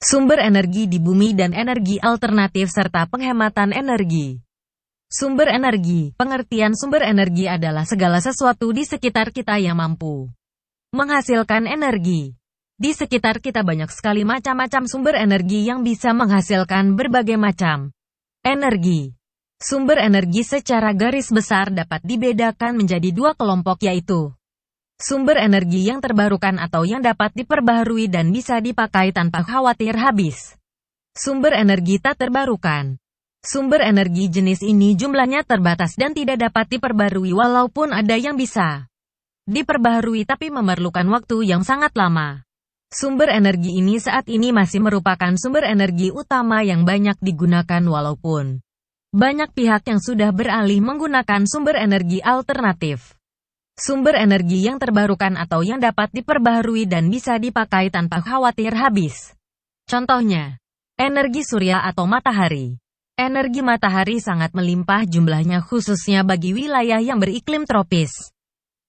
Sumber energi di bumi dan energi alternatif serta penghematan energi. Sumber energi. Pengertian sumber energi adalah segala sesuatu di sekitar kita yang mampu menghasilkan energi. Di sekitar kita banyak sekali macam-macam sumber energi yang bisa menghasilkan berbagai macam energi. Sumber energi secara garis besar dapat dibedakan menjadi dua kelompok, yaitu sumber energi yang terbarukan atau yang dapat diperbaharui dan bisa dipakai tanpa khawatir habis. Sumber energi tak terbarukan. Sumber energi jenis ini jumlahnya terbatas dan tidak dapat diperbarui walaupun ada yang bisa diperbaharui tapi memerlukan waktu yang sangat lama. Sumber energi ini saat ini masih merupakan sumber energi utama yang banyak digunakan walaupun banyak pihak yang sudah beralih menggunakan sumber energi alternatif. Sumber energi yang terbarukan atau yang dapat diperbaharui dan bisa dipakai tanpa khawatir habis. Contohnya, energi surya atau matahari. Energi matahari sangat melimpah jumlahnya khususnya bagi wilayah yang beriklim tropis.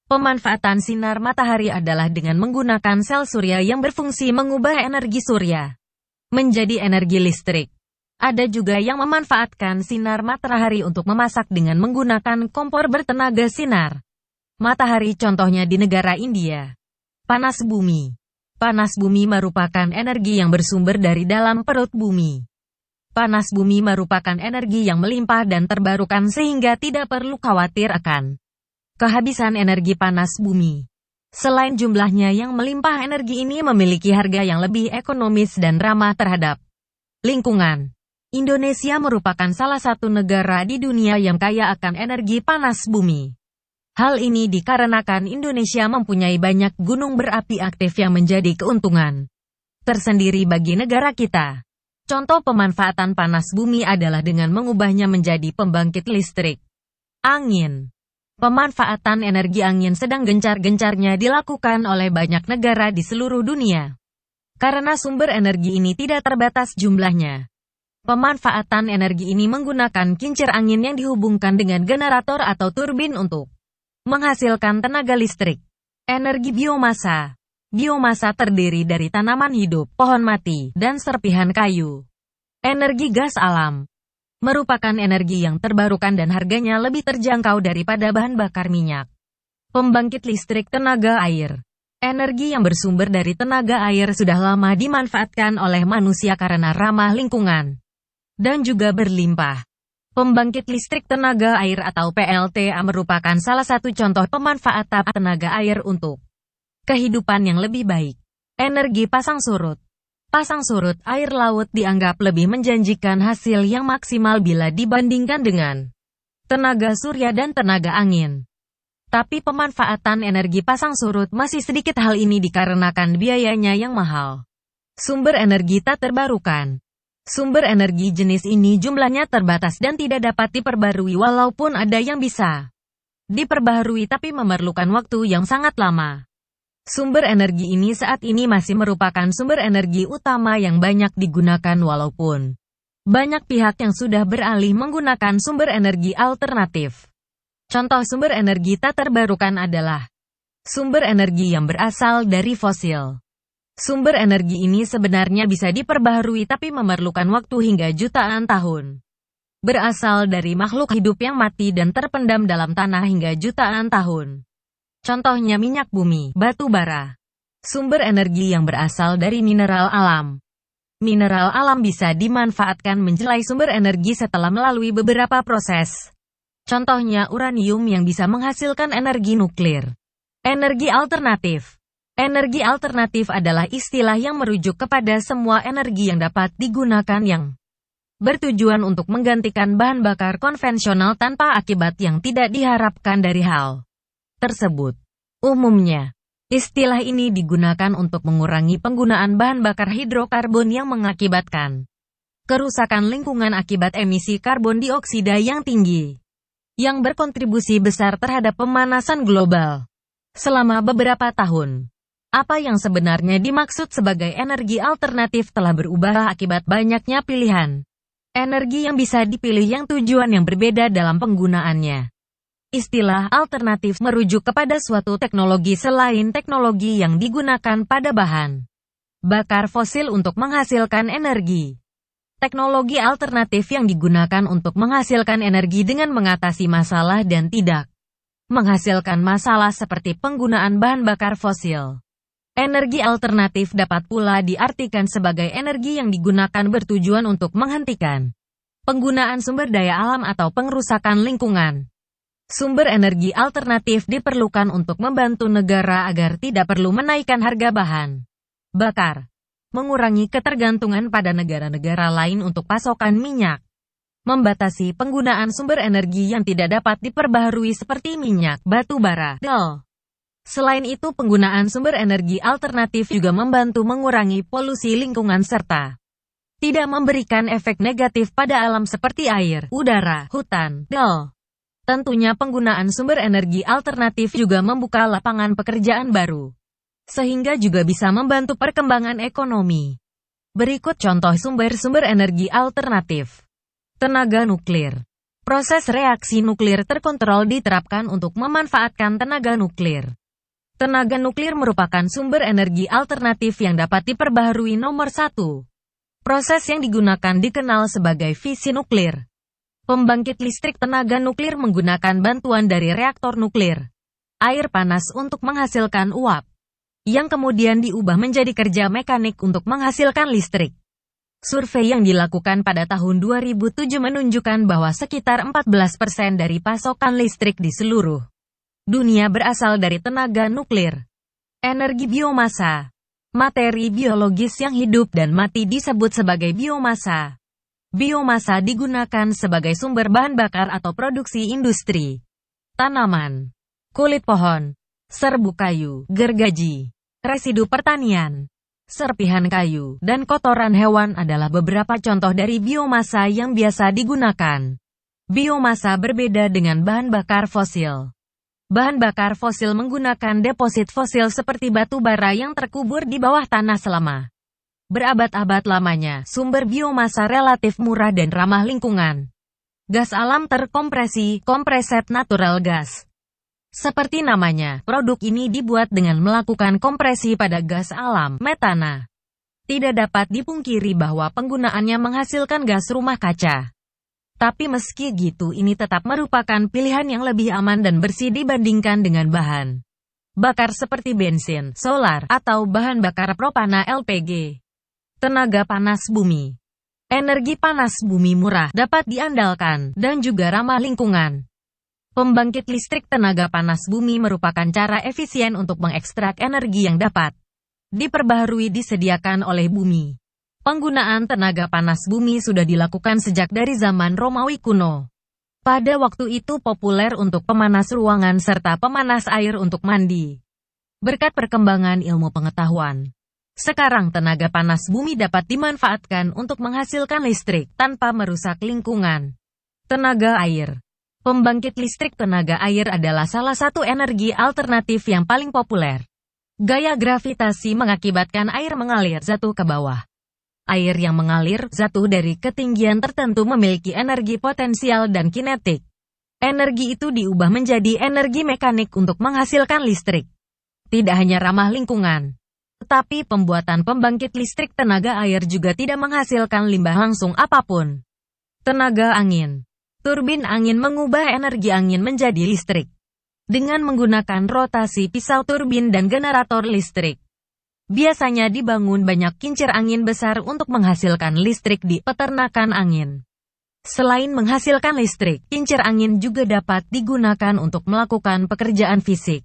Pemanfaatan sinar matahari adalah dengan menggunakan sel surya yang berfungsi mengubah energi surya menjadi energi listrik. Ada juga yang memanfaatkan sinar matahari untuk memasak dengan menggunakan kompor bertenaga sinar matahari, contohnya di negara India. Panas bumi. Panas bumi merupakan energi yang bersumber dari dalam perut bumi. Panas bumi merupakan energi yang melimpah dan terbarukan sehingga tidak perlu khawatir akan kehabisan energi panas bumi. Selain jumlahnya yang melimpah, energi ini memiliki harga yang lebih ekonomis dan ramah terhadap lingkungan. Indonesia merupakan salah satu negara di dunia yang kaya akan energi panas bumi. Hal ini dikarenakan Indonesia mempunyai banyak gunung berapi aktif yang menjadi keuntungan tersendiri bagi negara kita. Contoh pemanfaatan panas bumi adalah dengan mengubahnya menjadi pembangkit listrik. Angin. Pemanfaatan energi angin sedang gencar-gencarnya dilakukan oleh banyak negara di seluruh dunia. Karena sumber energi ini tidak terbatas jumlahnya. Pemanfaatan energi ini menggunakan kincir angin yang dihubungkan dengan generator atau turbin untuk menghasilkan tenaga listrik. Energi biomasa. Biomasa terdiri dari tanaman hidup, pohon mati, dan serpihan kayu. Energi gas alam. Merupakan energi yang terbarukan dan harganya lebih terjangkau daripada bahan bakar minyak. Pembangkit listrik tenaga air. Energi yang bersumber dari tenaga air sudah lama dimanfaatkan oleh manusia karena ramah lingkungan dan juga berlimpah. Pembangkit listrik tenaga air atau PLTA merupakan salah satu contoh pemanfaatan tenaga air untuk kehidupan yang lebih baik. Energi pasang surut. Pasang surut air laut dianggap lebih menjanjikan hasil yang maksimal bila dibandingkan dengan tenaga surya dan tenaga angin. Tapi pemanfaatan energi pasang surut masih sedikit, hal ini dikarenakan biayanya yang mahal. Sumber energi tak terbarukan. Sumber energi jenis ini jumlahnya terbatas dan tidak dapat diperbarui walaupun ada yang bisa diperbaharui tapi memerlukan waktu yang sangat lama. Sumber energi ini saat ini masih merupakan sumber energi utama yang banyak digunakan walaupun banyak pihak yang sudah beralih menggunakan sumber energi alternatif. Contoh sumber energi tak terbarukan adalah sumber energi yang berasal dari fosil. Sumber energi ini sebenarnya bisa diperbaharui tapi memerlukan waktu hingga jutaan tahun. Berasal dari makhluk hidup yang mati dan terpendam dalam tanah hingga jutaan tahun. Contohnya minyak bumi, batu bara. Sumber energi yang berasal dari mineral alam. Mineral alam bisa dimanfaatkan menjelai sumber energi setelah melalui beberapa proses. Contohnya uranium yang bisa menghasilkan energi nuklir. Energi alternatif. Energi alternatif adalah istilah yang merujuk kepada semua energi yang dapat digunakan yang bertujuan untuk menggantikan bahan bakar konvensional tanpa akibat yang tidak diharapkan dari hal tersebut. Umumnya, istilah ini digunakan untuk mengurangi penggunaan bahan bakar hidrokarbon yang mengakibatkan kerusakan lingkungan akibat emisi karbon dioksida yang tinggi, yang berkontribusi besar terhadap pemanasan global selama beberapa tahun. Apa yang sebenarnya dimaksud sebagai energi alternatif telah berubah akibat banyaknya pilihan energi yang bisa dipilih yang tujuan yang berbeda dalam penggunaannya. Istilah alternatif merujuk kepada suatu teknologi selain teknologi yang digunakan pada bahan bakar fosil untuk menghasilkan energi. Teknologi alternatif yang digunakan untuk menghasilkan energi dengan mengatasi masalah dan tidak menghasilkan masalah seperti penggunaan bahan bakar fosil. Energi alternatif dapat pula diartikan sebagai energi yang digunakan bertujuan untuk menghentikan penggunaan sumber daya alam atau pengrusakan lingkungan. Sumber energi alternatif diperlukan untuk membantu negara agar tidak perlu menaikkan harga bahan bakar, mengurangi ketergantungan pada negara-negara lain untuk pasokan minyak, membatasi penggunaan sumber energi yang tidak dapat diperbaharui seperti minyak, batu bara, dan selain itu penggunaan sumber energi alternatif juga membantu mengurangi polusi lingkungan serta tidak memberikan efek negatif pada alam seperti air, udara, hutan, dan tentunya penggunaan sumber energi alternatif juga membuka lapangan pekerjaan baru, sehingga juga bisa membantu perkembangan ekonomi. Berikut contoh sumber-sumber energi alternatif. Tenaga nuklir. Proses reaksi nuklir terkontrol diterapkan untuk memanfaatkan tenaga nuklir. Tenaga nuklir merupakan sumber energi alternatif yang dapat diperbaharui. Nomor 1. Proses yang digunakan dikenal sebagai fisi nuklir. Pembangkit listrik tenaga nuklir menggunakan bantuan dari reaktor nuklir, air panas untuk menghasilkan uap, yang kemudian diubah menjadi kerja mekanik untuk menghasilkan listrik. Survei yang dilakukan pada tahun 2007 menunjukkan bahwa sekitar 14% dari pasokan listrik di seluruh dunia berasal dari tenaga nuklir. Energi biomasa. Materi biologis yang hidup dan mati disebut sebagai biomasa. Biomasa digunakan sebagai sumber bahan bakar atau produksi industri. Tanaman, kulit pohon, serbuk kayu, gergaji, residu pertanian, serpihan kayu, dan kotoran hewan adalah beberapa contoh dari biomasa yang biasa digunakan. Biomasa berbeda dengan bahan bakar fosil. Bahan bakar fosil menggunakan deposit fosil seperti batu bara yang terkubur di bawah tanah selama berabad-abad lamanya. Sumber biomasa relatif murah dan ramah lingkungan. Gas alam terkompresi, compressed natural gas. Seperti namanya, produk ini dibuat dengan melakukan kompresi pada gas alam, metana. Tidak dapat dipungkiri bahwa penggunaannya menghasilkan gas rumah kaca. Tapi meski gitu ini tetap merupakan pilihan yang lebih aman dan bersih dibandingkan dengan bahan bakar seperti bensin, solar, atau bahan bakar propana LPG. Tenaga panas bumi. Energi panas bumi murah, dapat diandalkan, dan juga ramah lingkungan. Pembangkit listrik tenaga panas bumi merupakan cara efisien untuk mengekstrak energi yang dapat diperbaharui disediakan oleh bumi. Penggunaan tenaga panas bumi sudah dilakukan sejak dari zaman Romawi kuno. Pada waktu itu populer untuk pemanas ruangan serta pemanas air untuk mandi. Berkat perkembangan ilmu pengetahuan, sekarang tenaga panas bumi dapat dimanfaatkan untuk menghasilkan listrik tanpa merusak lingkungan. Tenaga air. Pembangkit listrik tenaga air adalah salah satu energi alternatif yang paling populer. Gaya gravitasi mengakibatkan air mengalir jatuh ke bawah. Air yang mengalir jatuh dari ketinggian tertentu memiliki energi potensial dan kinetik. Energi itu diubah menjadi energi mekanik untuk menghasilkan listrik. Tidak hanya ramah lingkungan, tetapi pembuatan pembangkit listrik tenaga air juga tidak menghasilkan limbah langsung apapun. Tenaga angin. Turbin angin mengubah energi angin menjadi listrik dengan menggunakan rotasi pisau turbin dan generator listrik. Biasanya dibangun banyak kincir angin besar untuk menghasilkan listrik di peternakan angin. Selain menghasilkan listrik, kincir angin juga dapat digunakan untuk melakukan pekerjaan fisik.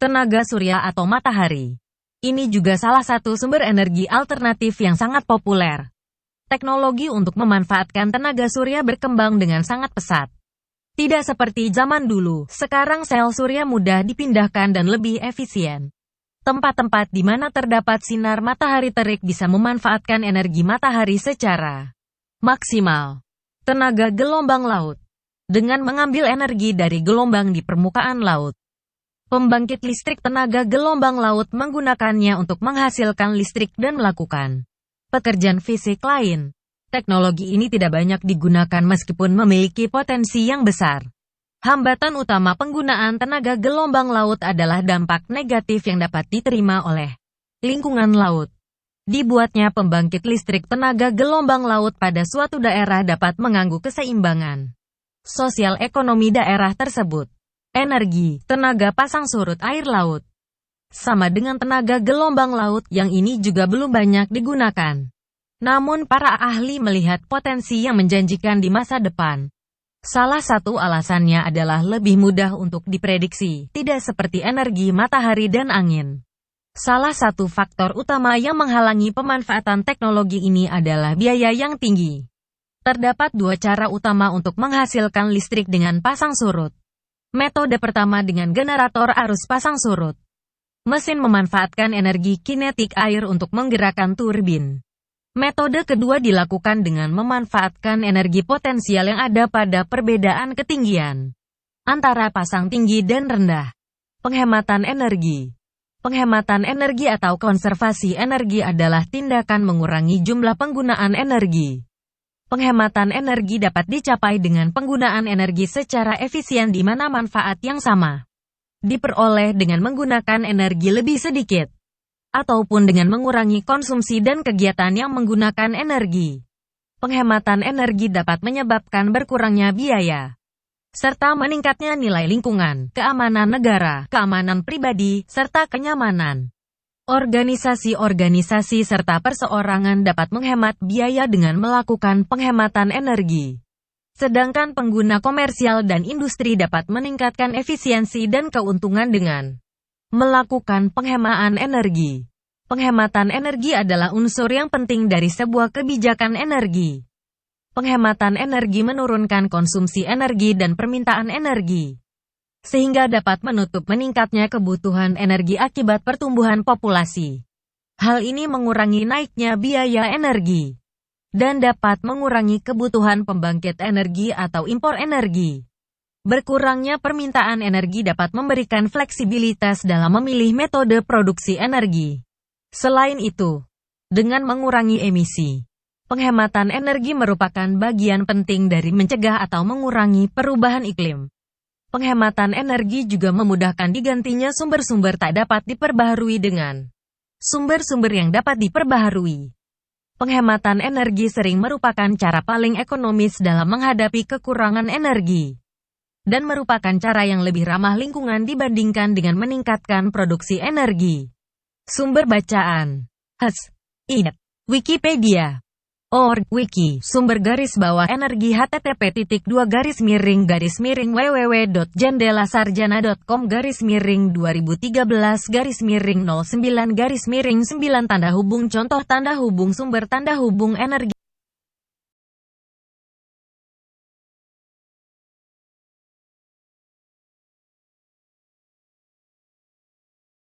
Tenaga surya atau matahari. Ini juga salah satu sumber energi alternatif yang sangat populer. Teknologi untuk memanfaatkan tenaga surya berkembang dengan sangat pesat. Tidak seperti zaman dulu, sekarang sel surya mudah dipindahkan dan lebih efisien. Tempat-tempat di mana terdapat sinar matahari terik bisa memanfaatkan energi matahari secara maksimal. Tenaga gelombang laut. Dengan mengambil energi dari gelombang di permukaan laut, pembangkit listrik tenaga gelombang laut menggunakannya untuk menghasilkan listrik dan melakukan pekerjaan fisik lain. Teknologi ini tidak banyak digunakan meskipun memiliki potensi yang besar. Hambatan utama penggunaan tenaga gelombang laut adalah dampak negatif yang dapat diterima oleh lingkungan laut. Dibuatnya pembangkit listrik tenaga gelombang laut pada suatu daerah dapat mengganggu keseimbangan sosial ekonomi daerah tersebut. Energi, tenaga pasang surut air laut, sama dengan tenaga gelombang laut yang ini juga belum banyak digunakan. Namun para ahli melihat potensi yang menjanjikan di masa depan. Salah satu alasannya adalah lebih mudah untuk diprediksi, tidak seperti energi matahari dan angin. Salah satu faktor utama yang menghalangi pemanfaatan teknologi ini adalah biaya yang tinggi. Terdapat dua cara utama untuk menghasilkan listrik dengan pasang surut. Metode pertama dengan generator arus pasang surut. Mesin memanfaatkan energi kinetik air untuk menggerakkan turbin. Metode kedua dilakukan dengan memanfaatkan energi potensial yang ada pada perbedaan ketinggian antara pasang tinggi dan rendah. Penghematan energi. Penghematan energi atau konservasi energi adalah tindakan mengurangi jumlah penggunaan energi. Penghematan energi dapat dicapai dengan penggunaan energi secara efisien di mana manfaat yang sama diperoleh dengan menggunakan energi lebih sedikit, ataupun dengan mengurangi konsumsi dan kegiatan yang menggunakan energi. Penghematan energi dapat menyebabkan berkurangnya biaya, serta meningkatnya nilai lingkungan, keamanan negara, keamanan pribadi, serta kenyamanan. Organisasi-organisasi serta perseorangan dapat menghemat biaya dengan melakukan penghematan energi. Sedangkan pengguna komersial dan industri dapat meningkatkan efisiensi dan keuntungan dengan melakukan penghematan energi. Penghematan energi adalah unsur yang penting dari sebuah kebijakan energi. Penghematan energi menurunkan konsumsi energi dan permintaan energi, sehingga dapat menutup meningkatnya kebutuhan energi akibat pertumbuhan populasi. Hal ini mengurangi naiknya biaya energi, dan dapat mengurangi kebutuhan pembangkit energi atau impor energi. Berkurangnya permintaan energi dapat memberikan fleksibilitas dalam memilih metode produksi energi. Selain itu, dengan mengurangi emisi, penghematan energi merupakan bagian penting dari mencegah atau mengurangi perubahan iklim. Penghematan energi juga memudahkan digantinya sumber-sumber tak dapat diperbaharui dengan sumber-sumber yang dapat diperbaharui. Penghematan energi sering merupakan cara paling ekonomis dalam menghadapi kekurangan energi, dan merupakan cara yang lebih ramah lingkungan dibandingkan dengan meningkatkan produksi energi. Sumber bacaan. Inet. Wikipedia. Wiki, sumber garis bawah energi http://www.jendelasarjana.com /2013 -09 -9 contoh tanda hubung sumber tanda hubung energi